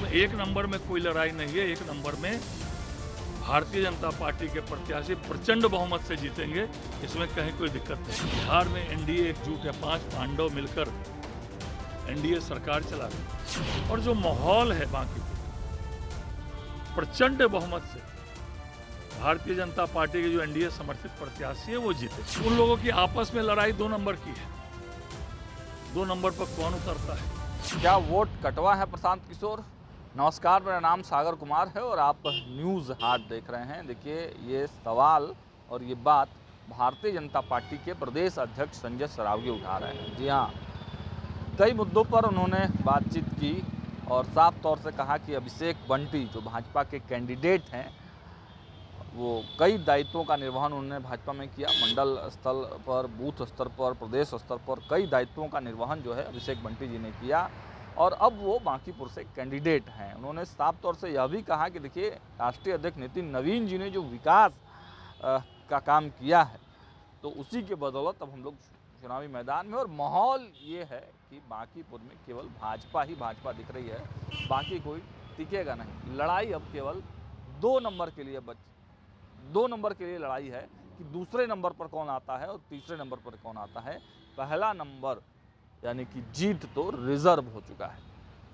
उसमें एक नंबर में कोई लड़ाई नहीं है। एक नंबर में भारतीय जनता पार्टी के प्रत्याशी प्रचंड बहुमत से जीतेंगे, इसमें कहीं कोई दिक्कत नहीं। बिहार में एनडीए एकजुट है, 5 पांडव मिलकर एनडीए सरकार चला रही। और जो माहौल है बाकी प्रचंड बहुमत से भारतीय जनता पार्टी के जो एनडीए समर्थित प्रत्याशी है वो जीते। उन लोगों की आपस में लड़ाई 2 नंबर की है। 2 नंबर पर कौन उतरता है? क्या वोट कटवा है प्रशांत किशोर? नमस्कार, मेरा नाम सागर कुमार है और आप न्यूज़ हाट देख रहे हैं। देखिए, ये सवाल और ये बात भारतीय जनता पार्टी के प्रदेश अध्यक्ष संजय सरावगी उठा रहे हैं। जी हाँ, कई मुद्दों पर उन्होंने बातचीत की और साफ तौर से कहा कि अभिषेक बंटी जो भाजपा के कैंडिडेट हैं, वो कई दायित्वों का निर्वहन उन्होंने भाजपा में किया। मंडल स्तर पर, बूथ स्तर पर, प्रदेश स्तर पर कई दायित्वों का निर्वहन जो है अभिषेक बंटी जी ने किया और अब वो बांकीपुर से कैंडिडेट हैं। उन्होंने साफ तौर से यह भी कहा कि देखिए, राष्ट्रीय अध्यक्ष नितिन नवीन जी ने जो विकास का काम किया है, तो उसी के बदौलत अब हम लोग चुनावी मैदान में। और माहौल ये है कि बांकीपुर में केवल भाजपा ही भाजपा दिख रही है, बाकी कोई टिकेगा नहीं। लड़ाई अब केवल 2 नंबर के लिए 2 नंबर के लिए लड़ाई है कि दूसरे नंबर पर कौन आता है और तीसरे नंबर पर कौन आता है। पहला नंबर यानी कि जीत तो रिजर्व हो चुका है।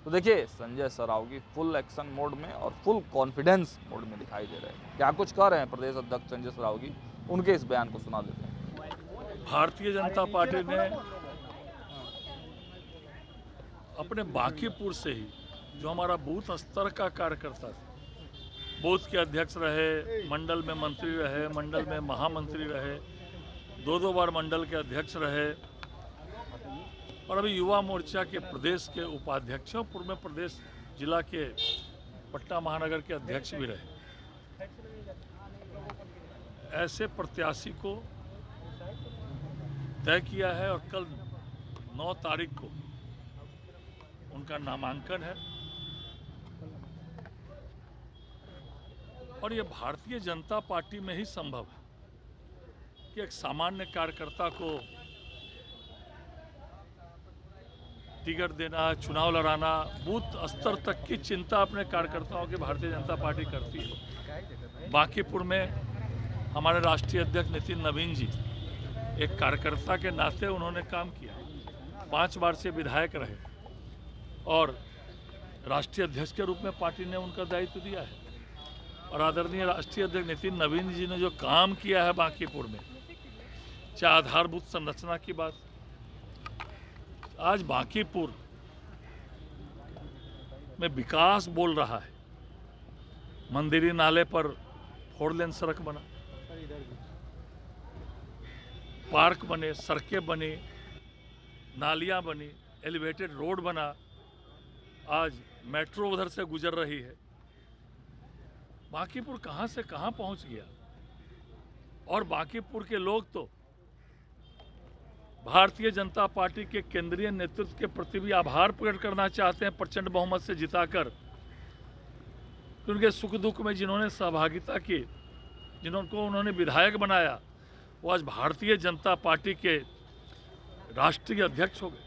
तो देखिए, Sanjay Saraogi full action mode में और फुल कॉन्फिडेंस मोड में दिखाई दे रहे हैं। क्या कुछ कह रहे हैं प्रदेश अध्यक्ष संजय सरावगी, उनके इस बयान को सुना देते हैं। भारतीय जनता पार्टी ने अपने बांकीपुर से ही, जो हमारा बूथ स्तर का कार्यकर्ता था, बूथ के अध्यक्ष रहे, मंडल में मंत्री रहे, मंडल में महामंत्री रहे, 2 बार मंडल के अध्यक्ष रहे और अभी युवा मोर्चा के प्रदेश के उपाध्यक्ष, पूर्व में प्रदेश जिला के पटना महानगर के अध्यक्ष भी रहे। ऐसे प्रत्याशी को तय किया है और कल 9 तारीख को उनका नामांकन है। और ये भारतीय जनता पार्टी में ही संभव है कि एक सामान्य कार्यकर्ता को टिकट देना, चुनाव लड़ाना, बूथ स्तर तक की चिंता अपने कार्यकर्ताओं की भारतीय जनता पार्टी करती है। बांकीपुर में हमारे राष्ट्रीय अध्यक्ष नितिन नवीन जी एक कार्यकर्ता के नाते उन्होंने काम किया, 5 बार से विधायक रहे और राष्ट्रीय अध्यक्ष के रूप में पार्टी ने उनका दायित्व दिया है। और आदरणीय राष्ट्रीय अध्यक्ष नितिन नवीन जी ने जो काम किया है बांकीपुर में, चाहे आधारभूत संरचना की बात, आज बांकीपुर में विकास बोल रहा है। मंदिरी नाले पर 4 लेन सड़क बना, पार्क बने, सड़कें बनी, नालियां बनी, एलिवेटेड रोड बना, आज मेट्रो उधर से गुजर रही है। बांकीपुर कहां से कहां पहुंच गया। और बांकीपुर के लोग तो भारतीय जनता पार्टी के केंद्रीय नेतृत्व के प्रति भी आभार प्रकट करना चाहते हैं, प्रचंड बहुमत से जिताकर। उनके सुख दुख में जिन्होंने सहभागिता की, जिनको उन्होंने विधायक बनाया, वो आज भारतीय जनता पार्टी के राष्ट्रीय अध्यक्ष हो गए।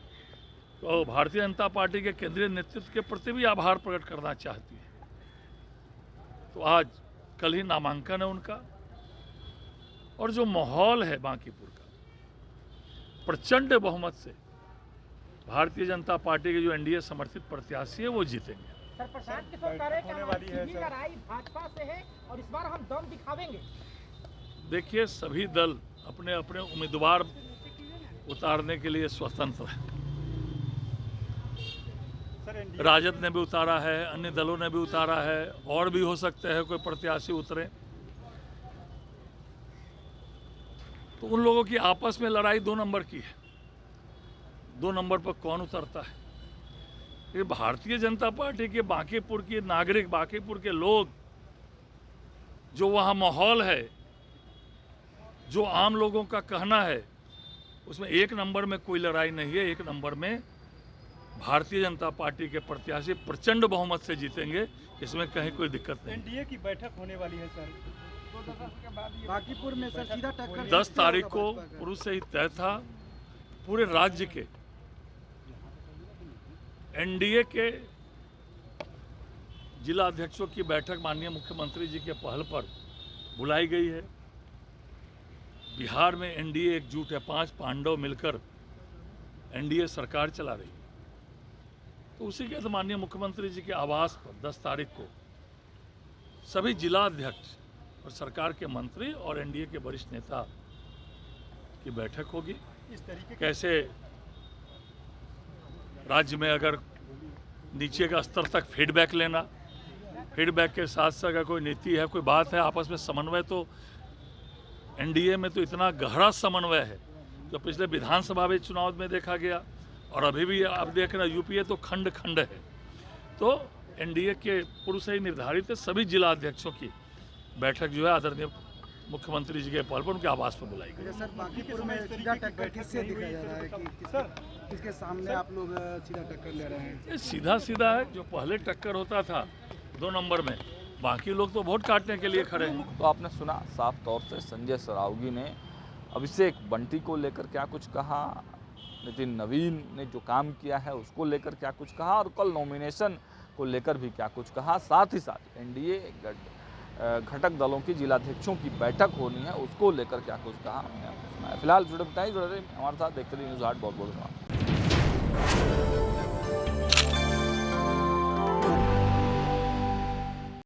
तो भारतीय जनता पार्टी के केंद्रीय नेतृत्व के प्रति भी आभार प्रकट करना चाहती है। तो आज कल ही नामांकन है उनका। और जो माहौल है बांकीपुर का, प्रचंड बहुमत से भारतीय जनता पार्टी के जो एनडीए समर्थित प्रत्याशी है वो जीतेंगे। सर, प्रशांत किशोर कह रहे हैं कि लड़ाई भाजपा से है और इस बार हम दम दिखावेंगे। देखिए, सभी दल अपने अपने उम्मीदवार उतारने के लिए स्वतंत्र है। राजद ने भी उतारा है, अन्य दलों ने भी उतारा है, और भी हो सकते हैं कोई प्रत्याशी उतरे। तो उन लोगों की आपस में लड़ाई 2 नंबर की है। 2 नंबर पर कौन उतरता है? ये भारतीय जनता पार्टी के बांकीपुर के नागरिक, बांकीपुर के लोग, जो वहाँ माहौल है, जो आम लोगों का कहना है, उसमें 1 नंबर में कोई लड़ाई नहीं है। 1 नंबर में भारतीय जनता पार्टी के प्रत्याशी प्रचंड बहुमत से जीतेंगे, इसमें कहीं कोई दिक्कत नहीं। एनडीए की बैठक होने वाली है सर, बांकीपुर में सर सीधा टक्कर 10 तारीख को पूर्व से ही तय था। पूरे राज्य के एनडीए के जिला अध्यक्षों की बैठक माननीय मुख्यमंत्री जी के पहल पर बुलाई गई है। बिहार में एनडीए एकजुट है, 5 पांडव मिलकर एनडीए सरकार चला रही है। तो उसी के तहत माननीय मुख्यमंत्री जी के आवास पर 10 तारीख को सभी जिला अध्यक्ष और सरकार के मंत्री और एनडीए के वरिष्ठ नेता की बैठक होगी। इस तरीके कैसे राज्य में अगर नीचे का स्तर तक फीडबैक लेना, फीडबैक के साथ साथ अगर कोई नीति है, कोई बात है, आपस में समन्वय, तो एनडीए में तो इतना गहरा समन्वय है जो पिछले विधानसभा में चुनाव में देखा गया और अभी भी आप देख रहे हैं यूपीए तो खंड खंड है। तो एनडीए के पूर्व से ही निर्धारित है सभी जिला अध्यक्षों की बैठक जो है आदरणीय मुख्यमंत्री जी के पहल पर उनके आवास पर बुलाई गई। सर बांकीपुर में सीधा टक्कर किससे दिखाया जा रहा है कि किसके सामने आप लोग सीधा टक्कर ले रहे हैं? ये सीधा सीधा है, जो पहले टक्कर होता था 2 नंबर में, बाकी लोग तो वोट काटने के लिए खड़े हैं। तो आपने सुना साफ तौर से संजय सरावगी ने अभिषेक बंटी को लेकर क्या कुछ कहा, नितिन नवीन ने जो काम किया है उसको लेकर क्या कुछ कहा, और कल नॉमिनेशन को लेकर भी क्या कुछ कहा। साथ ही साथ एनडीए घटक दलों की जिलाध्यक्षों की बैठक होनी है उसको लेकर क्या कुछ कहा हमने आपको सुनाया। फिलहाल जुड़े बताइए, जुड़े रहिए हमारे साथ, देखते रहिए न्यूज़ 8। बहुत बहुत धन्यवाद।